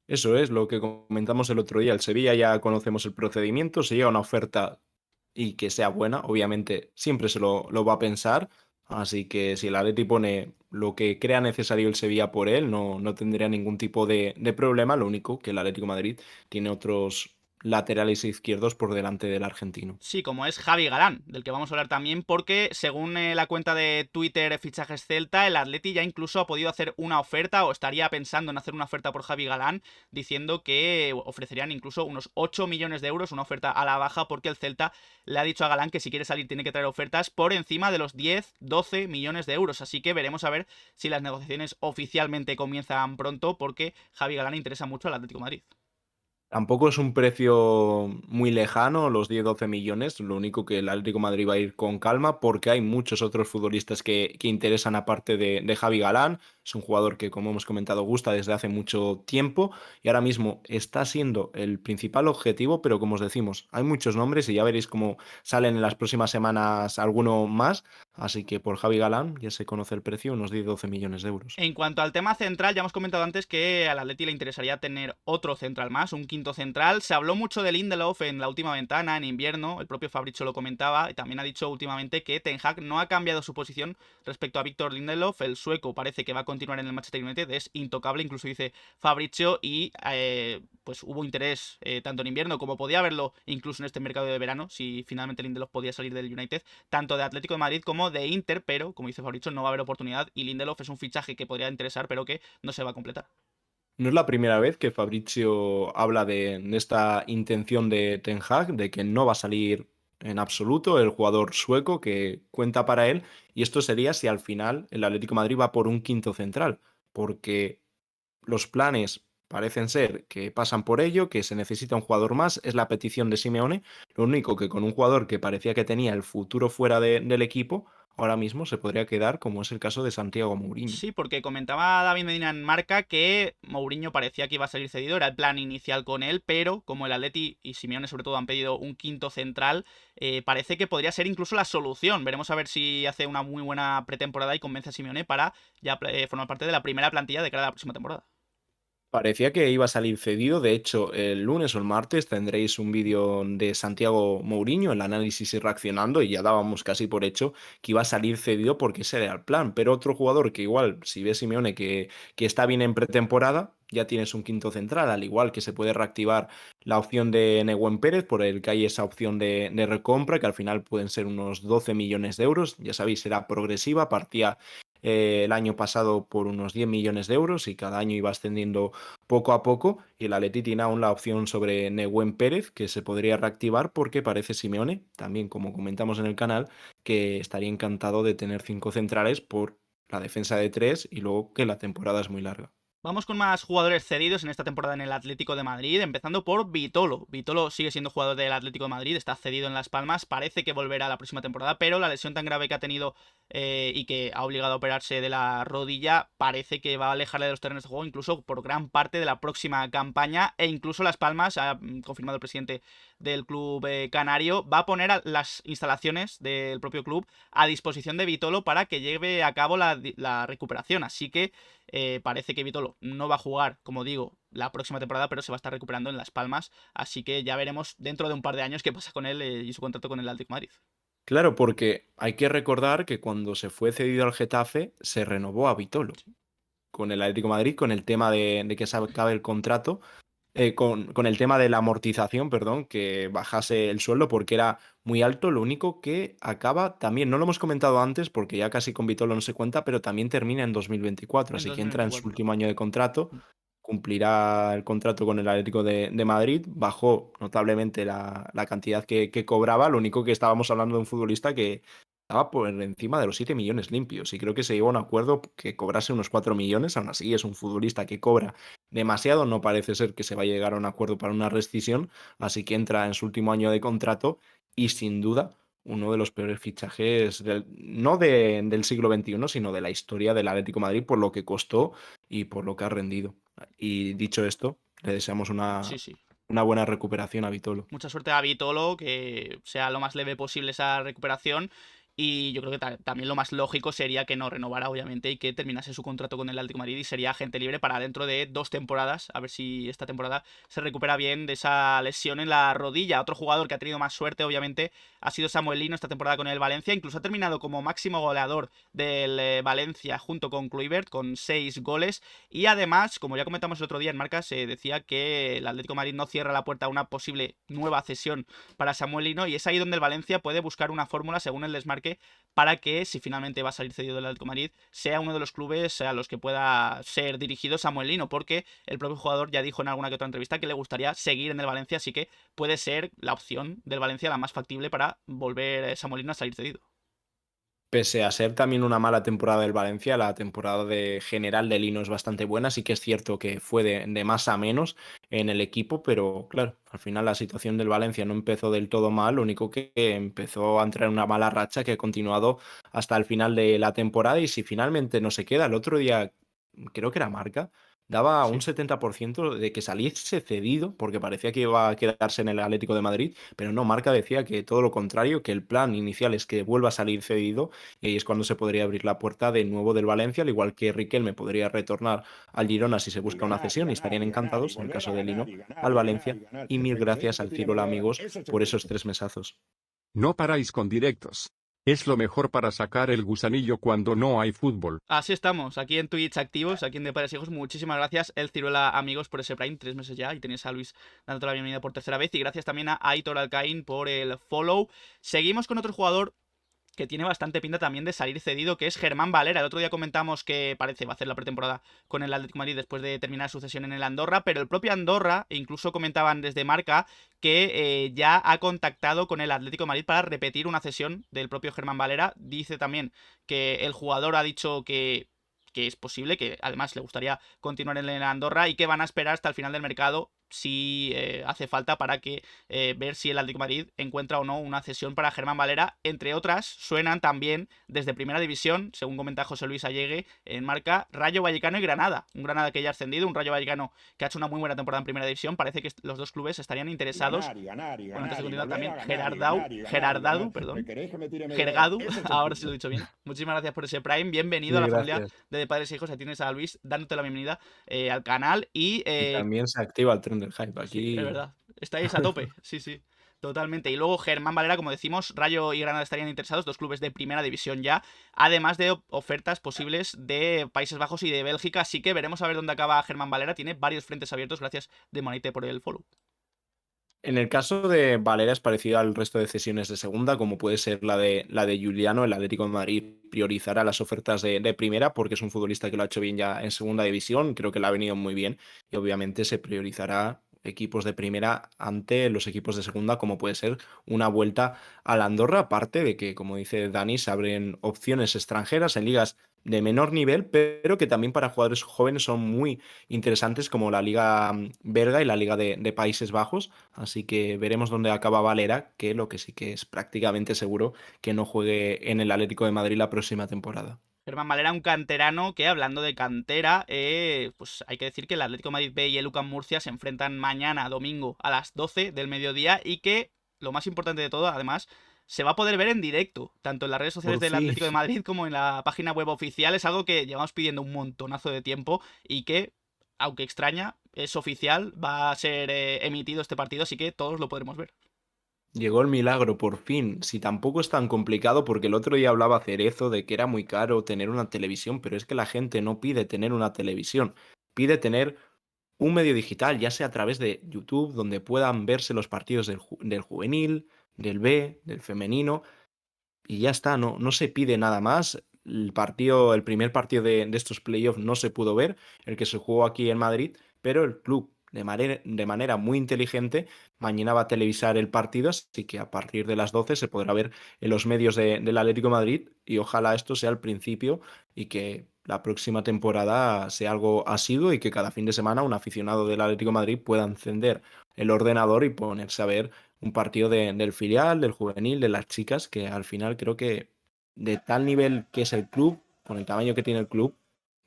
Eso es lo que comentamos el otro día. El Sevilla ya conocemos el procedimiento, se llega a una oferta y que sea buena, obviamente siempre se lo va a pensar. Así que si el Atleti pone lo que crea necesario el Sevilla por él, no tendría ningún tipo de problema. Lo único que el Atlético de Madrid tiene otros laterales izquierdos por delante del argentino. Sí, como es Javi Galán, del que vamos a hablar también, porque según la cuenta de Twitter Fichajes Celta, el Atleti ya incluso ha podido hacer una oferta o estaría pensando en hacer una oferta por Javi Galán, diciendo que ofrecerían incluso unos 8 millones de euros, una oferta a la baja, porque el Celta le ha dicho a Galán que si quiere salir tiene que traer ofertas por encima de los 10-12 millones de euros. Así que veremos a ver si las negociaciones oficialmente comienzan pronto, porque Javi Galán interesa mucho al Atlético de Madrid. Tampoco es un precio muy lejano, los 10-12 millones. Lo único que el Atlético de Madrid va a ir con calma porque hay muchos otros futbolistas que interesan aparte de Javi Galán. Es un jugador que, como hemos comentado, gusta desde hace mucho tiempo y ahora mismo está siendo el principal objetivo, pero como os decimos, hay muchos nombres y ya veréis cómo salen en las próximas semanas alguno más. Así que por Javi Galán ya se conoce el precio, unos 10-12 millones de euros. En cuanto al tema central, ya hemos comentado antes que al Atleti le interesaría tener otro central más, un quinto central. Se habló mucho de Lindelof en la última ventana, en invierno, el propio Fabrizio lo comentaba, y también ha dicho últimamente que Ten Hag no ha cambiado su posición respecto a Víctor Lindelof. El sueco parece que va a continuar en el Manchester United, es intocable, incluso dice Fabrizio, y pues hubo interés tanto en invierno como podía haberlo incluso en este mercado de verano, si finalmente Lindelof podía salir del United, tanto de Atlético de Madrid como de Inter, pero como dice Fabrizio, no va a haber oportunidad y Lindelof es un fichaje que podría interesar, pero que no se va a completar. No es la primera vez que Fabrizio habla de esta intención de Ten Hag, de que no va a salir en absoluto el jugador sueco que cuenta para él, y esto sería si al final el Atlético de Madrid va por un quinto central, porque los planes parecen ser que pasan por ello, que se necesita un jugador más, es la petición de Simeone, lo único que con un jugador que parecía que tenía el futuro fuera del equipo, ahora mismo se podría quedar, como es el caso de Santiago Mourinho. Sí, porque comentaba David Medina en Marca que Mourinho parecía que iba a salir cedido, era el plan inicial con él, pero como el Atleti y Simeone sobre todo han pedido un quinto central, parece que podría ser incluso la solución. Veremos a ver si hace una muy buena pretemporada y convence a Simeone para ya formar parte de la primera plantilla de cara a la próxima temporada. Parecía que iba a salir cedido, de hecho, el lunes o el martes tendréis un vídeo de Santiago Mourinho, el análisis y reaccionando, y ya dábamos casi por hecho que iba a salir cedido porque ese era el plan. Pero otro jugador que igual, si ves Simeone que está bien en pretemporada, ya tienes un quinto central, al igual que se puede reactivar la opción de Nehuen Pérez, por el que hay esa opción de recompra, que al final pueden ser unos 12 millones de euros, ya sabéis, será progresiva, partía el año pasado por unos 10 millones de euros y cada año iba ascendiendo poco a poco, y el Atleti tiene aún la opción sobre Nehuen Pérez que se podría reactivar porque parece Simeone, también como comentamos en el canal, que estaría encantado de tener 5 centrales por la defensa de 3 y luego que la temporada es muy larga. Vamos con más jugadores cedidos en esta temporada en el Atlético de Madrid, empezando por Vitolo. Vitolo sigue siendo jugador del Atlético de Madrid, está cedido en Las Palmas, parece que volverá la próxima temporada, pero la lesión tan grave que ha tenido y que ha obligado a operarse de la rodilla parece que va a alejarle de los terrenos de juego incluso por gran parte de la próxima campaña, e incluso Las Palmas, ha confirmado el presidente del club canario, va a poner a las instalaciones del propio club a disposición de Vitolo para que lleve a cabo la recuperación, así que parece que Vitolo no va a jugar, como digo, la próxima temporada, pero se va a estar recuperando en Las Palmas, así que ya veremos dentro de un par de años qué pasa con él y su contrato con el Atlético de Madrid. Claro, porque hay que recordar que cuando se fue cedido al Getafe se renovó a Vitolo con el Atlético de Madrid, con el tema de que se acabe el contrato, con el tema de la amortización, perdón, que bajase el sueldo porque era muy alto. Lo único que acaba también, no lo hemos comentado antes porque ya casi con Vitolo no se cuenta, pero también termina en 2024, En así que entra en su 2024. último año de contrato, cumplirá el contrato con el Atlético de Madrid, bajó notablemente la cantidad que cobraba, lo único que estábamos hablando de un futbolista que estaba por encima de los 7 millones limpios y creo que se llegó a un acuerdo que cobrase unos 4 millones, aún así es un futbolista que cobra demasiado, no parece ser que se va a llegar a un acuerdo para una rescisión, así que entra en su último año de contrato y sin duda uno de los peores fichajes, no del siglo XXI, sino de la historia del Atlético de Madrid por lo que costó y por lo que ha rendido. Y dicho esto, le deseamos Sí, sí. una buena recuperación a Vitolo. Mucha suerte a Vitolo, que sea lo más leve posible esa recuperación. Y yo creo que también lo más lógico sería que no renovara, obviamente, y que terminase su contrato con el Atlético de Madrid y sería agente libre para dentro de 2 temporadas. A ver si esta temporada se recupera bien de esa lesión en la rodilla. Otro jugador que ha tenido más suerte, obviamente, ha sido Samuel Lino esta temporada con el Valencia. Incluso ha terminado como máximo goleador del Valencia junto con Kluivert, con 6 goles. Y además, como ya comentamos el otro día en Marca, se decía que el Atlético de Madrid no cierra la puerta a una posible nueva cesión para Samuel Lino, y es ahí donde el Valencia puede buscar una fórmula, según el desmarque, para que, si finalmente va a salir cedido del Atlético de Madrid, sea uno de los clubes a los que pueda ser dirigido Samuel Lino, porque el propio jugador ya dijo en alguna que otra entrevista que le gustaría seguir en el Valencia, así que puede ser la opción del Valencia la más factible para volver Samuel Lino a salir cedido. Pese a ser también una mala temporada del Valencia, la temporada de general de Lino es bastante buena. Sí que es cierto que fue de más a menos en el equipo, pero claro, al final la situación del Valencia no empezó del todo mal, lo único que empezó a entrar en una mala racha que ha continuado hasta el final de la temporada y si finalmente no se queda, el otro día creo que era Marca, daba un Sí. 70% de que saliese cedido porque parecía que iba a quedarse en el Atlético de Madrid, pero no, Marca decía que todo lo contrario, que el plan inicial es que vuelva a salir cedido y ahí es cuando se podría abrir la puerta de nuevo del Valencia, al igual que Riquelme podría retornar al Girona si se Y busca una ganar, y cesión y ganar, estarían y ganar, y encantados, en el volver caso a de ganar, Lino, y ganar, al y ganar, Valencia. y ganar. Y mil gracias Efectivamente, al tiene Ciruela jugadores. amigos Eso es el por esos fútbol. 3 mesazos. No paráis con directos. Es lo mejor para sacar el gusanillo cuando no hay fútbol. Así estamos, aquí en Twitch activos, aquí en De Padres e Hijos. Muchísimas gracias, El Ciruela amigos, por ese Prime, 3 meses ya, y tenéis a Luis dándote la bienvenida por tercera vez, y gracias también a Aitor Alcaín por el follow. Seguimos con otro jugador que tiene bastante pinta también de salir cedido, que es Germán Valera. El otro día comentamos que parece va a hacer la pretemporada con el Atlético de Madrid después de terminar su cesión en el Andorra, pero el propio Andorra, e incluso comentaban desde Marca, que ya ha contactado con el Atlético de Madrid para repetir una cesión del propio Germán Valera. Dice también que el jugador ha dicho que es posible, que además le gustaría continuar en el Andorra y que van a esperar hasta el final del mercado, si hace falta para que ver si el Atlético de Madrid encuentra o no una cesión para Germán Valera. Entre otras, suenan también desde Primera División, según comenta José Luis Allegue en Marca, Rayo Vallecano y Granada. Un Granada que ya ha ascendido, un Rayo Vallecano que ha hecho una muy buena temporada en Primera División. Parece que los dos clubes estarían interesados. Bueno, antes de continuar también, Gerardadu, perdón. Gergadu, ahora sí lo he dicho bien. Muchísimas gracias por ese Prime. Bienvenido a Sí, la familia gracias. de Padres e Hijos. Ahí tienes a Luis dándote la bienvenida al canal. Y Y también se activa el tren del hype sí, es aquí. verdad. Estáis a tope. Sí, sí. Totalmente. Y luego Germán Valera, como decimos, Rayo y Granada estarían interesados, dos clubes de primera división ya, además de ofertas posibles de Países Bajos y de Bélgica. Así que veremos a ver dónde acaba Germán Valera. Tiene varios frentes abiertos. Gracias de Monite por el follow. En el caso de Valera es parecido al resto de cesiones de segunda, como puede ser la de Juliano. El Atlético de Madrid priorizará las ofertas de primera porque es un futbolista que lo ha hecho bien ya en segunda división, creo que le ha venido muy bien y obviamente se priorizará equipos de primera ante los equipos de segunda, como puede ser una vuelta a la Andorra, aparte de que, como dice Dani, se abren opciones extranjeras en ligas de menor nivel, pero que también para jugadores jóvenes son muy interesantes, como la Liga belga y la Liga de Países Bajos. Así que veremos dónde acaba Valera, que lo que sí que es prácticamente seguro que no juegue en el Atlético de Madrid la próxima temporada. Germán Valera, un canterano que, hablando de cantera, pues hay que decir que el Atlético de Madrid B y el UCAM Murcia se enfrentan mañana, domingo, a las 12 del mediodía y que, lo más importante de todo, además, se va a poder ver en directo, tanto en las redes sociales Por del fin. Atlético de Madrid como en la página web oficial. Es algo que llevamos pidiendo un montonazo de tiempo y que, aunque extraña, es oficial, va a ser emitido este partido, así que todos lo podremos ver. Llegó el milagro, por fin. Si tampoco es tan complicado, porque el otro día hablaba Cerezo de que era muy caro tener una televisión, pero es que la gente no pide tener una televisión, pide tener un medio digital, ya sea a través de YouTube, donde puedan verse los partidos del juvenil, del B, del femenino, y ya está, no se pide nada más. El primer partido de estos playoffs no se pudo ver, el que se jugó aquí en Madrid, pero el club, de manera muy inteligente, mañana va a televisar el partido, así que a partir de las 12 se podrá ver en los medios del Atlético de Madrid, y ojalá esto sea el principio y que la próxima temporada sea algo asiduo y que cada fin de semana un aficionado del Atlético de Madrid pueda encender el ordenador y ponerse a ver un partido del filial, del juvenil, de las chicas, que al final creo que de tal nivel que es el club, con el tamaño que tiene el club,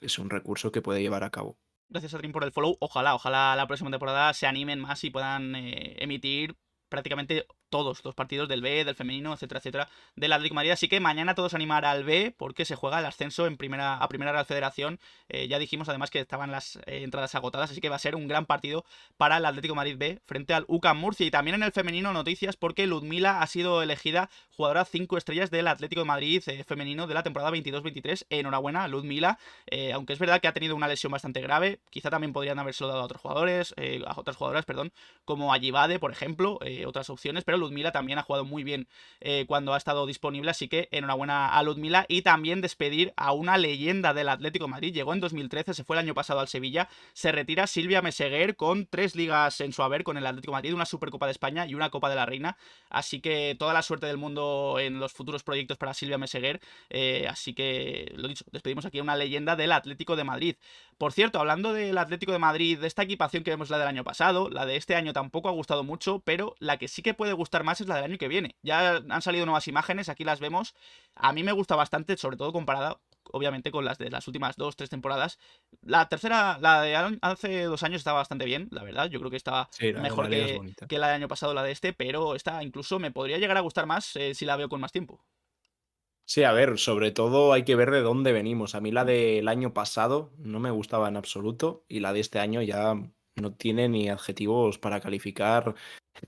es un recurso que puede llevar a cabo. Gracias a Dream por el follow. Ojalá la próxima temporada se animen más y puedan emitir prácticamente todos los partidos del B, del femenino, etcétera, etcétera, del Atlético de Madrid. Así que mañana todos animar al B porque se juega el ascenso a primera Real Federación. Ya dijimos además que estaban las entradas agotadas, así que va a ser un gran partido para el Atlético de Madrid B frente al UCAM Murcia. Y también en el femenino noticias porque Ludmila ha sido elegida jugadora 5 estrellas del Atlético de Madrid femenino de la temporada 22-23. Enhorabuena, Ludmila. Aunque es verdad que ha tenido una lesión bastante grave, quizá también podrían habérselo dado a otros jugadores, a otras jugadoras, perdón, como a Yibade, por ejemplo, otras opciones, pero Ludmila también ha jugado muy bien cuando ha estado disponible, así que enhorabuena a Ludmila. Y también despedir a una leyenda del Atlético de Madrid, llegó en 2013, se fue el año pasado al Sevilla, se retira Silvia Meseguer con 3 ligas en su haber con el Atlético de Madrid, una Supercopa de España y una Copa de la Reina, así que toda la suerte del mundo en los futuros proyectos para Silvia Meseguer, así que, lo dicho, despedimos aquí a una leyenda del Atlético de Madrid. Por cierto, hablando del Atlético de Madrid, de esta equipación que vemos la del año pasado, la de este año tampoco ha gustado mucho, pero la que sí que puede gustar más es la del año que viene. Ya han salido nuevas imágenes, aquí las vemos. A mí me gusta bastante, sobre todo comparada, obviamente, con las de las últimas 2, 3 temporadas. La tercera, la de hace 2 años, estaba bastante bien, la verdad. Yo creo que estaba Sí, la mejor liga es bonita. que la del año pasado, la de este, pero esta incluso me podría llegar a gustar más si la veo con más tiempo. Sí, a ver, sobre todo hay que ver de dónde venimos. A mí la del año pasado no me gustaba en absoluto y la de este año ya no tiene ni adjetivos para calificar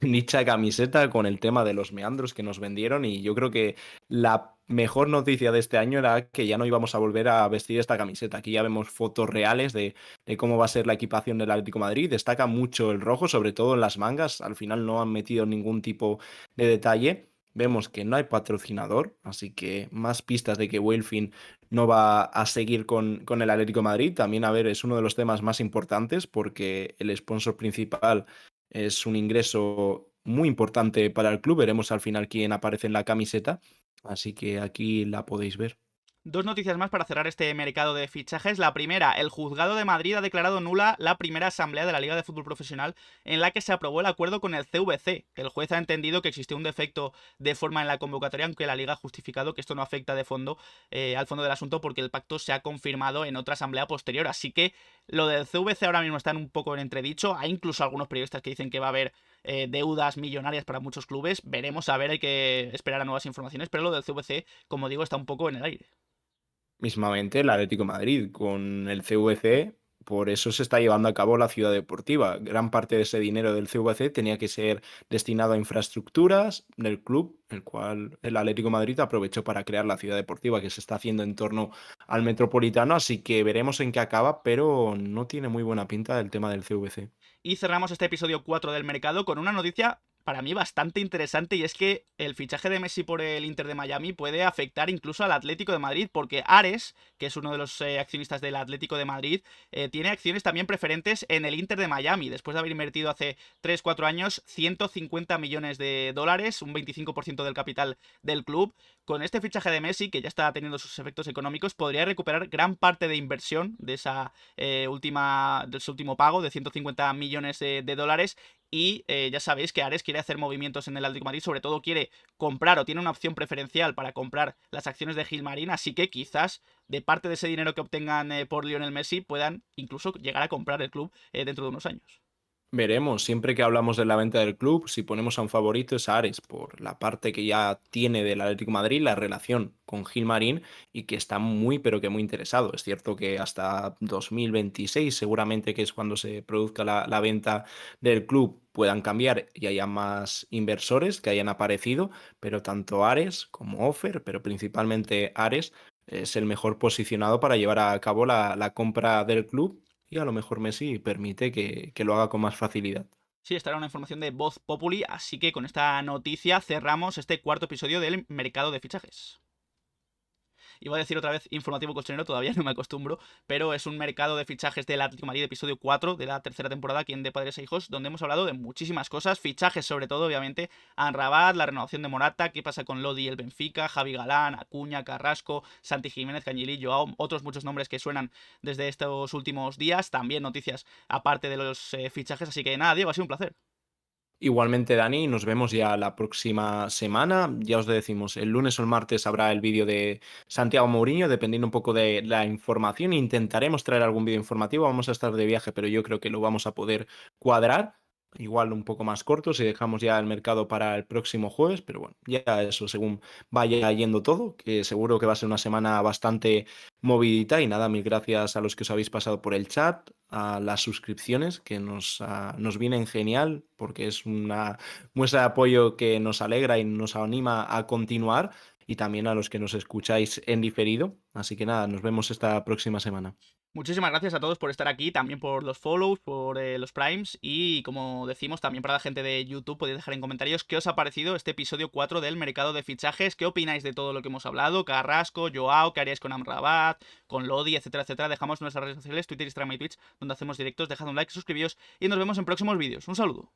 dicha camiseta con el tema de los meandros que nos vendieron, y yo creo que la mejor noticia de este año era que ya no íbamos a volver a vestir esta camiseta. Aquí ya vemos fotos reales de cómo va a ser la equipación del Atlético de Madrid. Destaca mucho el rojo, sobre todo en las mangas. Al final no han metido ningún tipo de detalle. Vemos que no hay patrocinador, así que más pistas de que Wildfin no va a seguir con el Atlético de Madrid. También, a ver, es uno de los temas más importantes porque el sponsor principal es un ingreso muy importante para el club. Veremos al final quién aparece en la camiseta, así que aquí la podéis ver. Dos noticias más para cerrar este mercado de fichajes. La primera, el Juzgado de Madrid ha declarado nula la primera asamblea de la Liga de Fútbol Profesional en la que se aprobó el acuerdo con el CVC. El juez ha entendido que existió un defecto de forma en la convocatoria, aunque la Liga ha justificado que esto no afecta de fondo al fondo del asunto porque el pacto se ha confirmado en otra asamblea posterior. Así que lo del CVC ahora mismo está un poco en entredicho. Hay incluso algunos periodistas que dicen que va a haber deudas millonarias para muchos clubes. Veremos, a ver, hay que esperar a nuevas informaciones, pero lo del CVC, como digo, está un poco en el aire. Mismamente el Atlético de Madrid con el CVC, por eso se está llevando a cabo la ciudad deportiva. Gran parte de ese dinero del CVC tenía que ser destinado a infraestructuras del club, el cual el Atlético de Madrid aprovechó para crear la ciudad deportiva que se está haciendo en torno al Metropolitano, así que veremos en qué acaba, pero no tiene muy buena pinta el tema del CVC. Y cerramos este episodio 4 del mercado con una noticia para mí bastante interesante, y es que el fichaje de Messi por el Inter de Miami puede afectar incluso al Atlético de Madrid, porque Ares, que es uno de los accionistas del Atlético de Madrid, tiene acciones también preferentes en el Inter de Miami, después de haber invertido hace 3-4 años 150 millones de dólares, un 25% del capital del club. Con este fichaje de Messi, que ya está teniendo sus efectos económicos, podría recuperar gran parte de inversión de esa de su último pago de 150 millones de dólares. Y ya sabéis que Ares quiere hacer movimientos en el Atlético de Madrid, sobre todo quiere comprar o tiene una opción preferencial para comprar las acciones de Gilmarín, así que quizás de parte de ese dinero que obtengan por Lionel Messi puedan incluso llegar a comprar el club dentro de unos años. Veremos, siempre que hablamos de la venta del club, si ponemos a un favorito es a Ares, por la parte que ya tiene del Atlético de Madrid, la relación con Gilmarín y que está muy, pero que muy interesado. Es cierto que hasta 2026, seguramente que es cuando se produzca la venta del club, puedan cambiar y haya más inversores que hayan aparecido, pero tanto Ares como Offer, pero principalmente Ares, es el mejor posicionado para llevar a cabo la compra del club y a lo mejor Messi permite que lo haga con más facilidad. Sí, esta era una información de Voz Populi, así que con esta noticia cerramos este cuarto episodio del mercado de fichajes. Iba a decir otra vez informativo colchonero, todavía no me acostumbro, pero es un mercado de fichajes del Atlético de Madrid, episodio 4 de la tercera temporada aquí en De Padres e Hijos, donde hemos hablado de muchísimas cosas, fichajes sobre todo, obviamente, Amrabat, la renovación de Morata, qué pasa con Lodi y el Benfica, Javi Galán, Acuña, Carrasco, Santi Jiménez, Cañilí, Joao, otros muchos nombres que suenan desde estos últimos días, también noticias aparte de los fichajes, así que nada, Diego, ha sido un placer. Igualmente, Dani, nos vemos ya la próxima semana. Ya os decimos, el lunes o el martes habrá el vídeo de Santiago Mourinho, dependiendo un poco de la información. Intentaremos traer algún vídeo informativo. Vamos a estar de viaje, pero yo creo que lo vamos a poder cuadrar. Igual un poco más corto si dejamos ya el mercado para el próximo jueves, pero bueno, ya eso según vaya yendo todo, que seguro que va a ser una semana bastante movidita. Y nada, mil gracias a los que os habéis pasado por el chat, a las suscripciones, que nos vienen genial, porque es una muestra de apoyo que nos alegra y nos anima a continuar, y también a los que nos escucháis en diferido. Así que nada, nos vemos esta próxima semana. Muchísimas gracias a todos por estar aquí, también por los follows, por los primes, y como decimos, también para la gente de YouTube podéis dejar en comentarios qué os ha parecido este episodio 4 del mercado de fichajes, qué opináis de todo lo que hemos hablado, Carrasco, Joao, qué haríais con Amrabat, con Lodi, etcétera, etcétera. Dejamos nuestras redes sociales, Twitter, Instagram y Twitch, donde hacemos directos, dejad un like, suscribíos y nos vemos en próximos vídeos. Un saludo.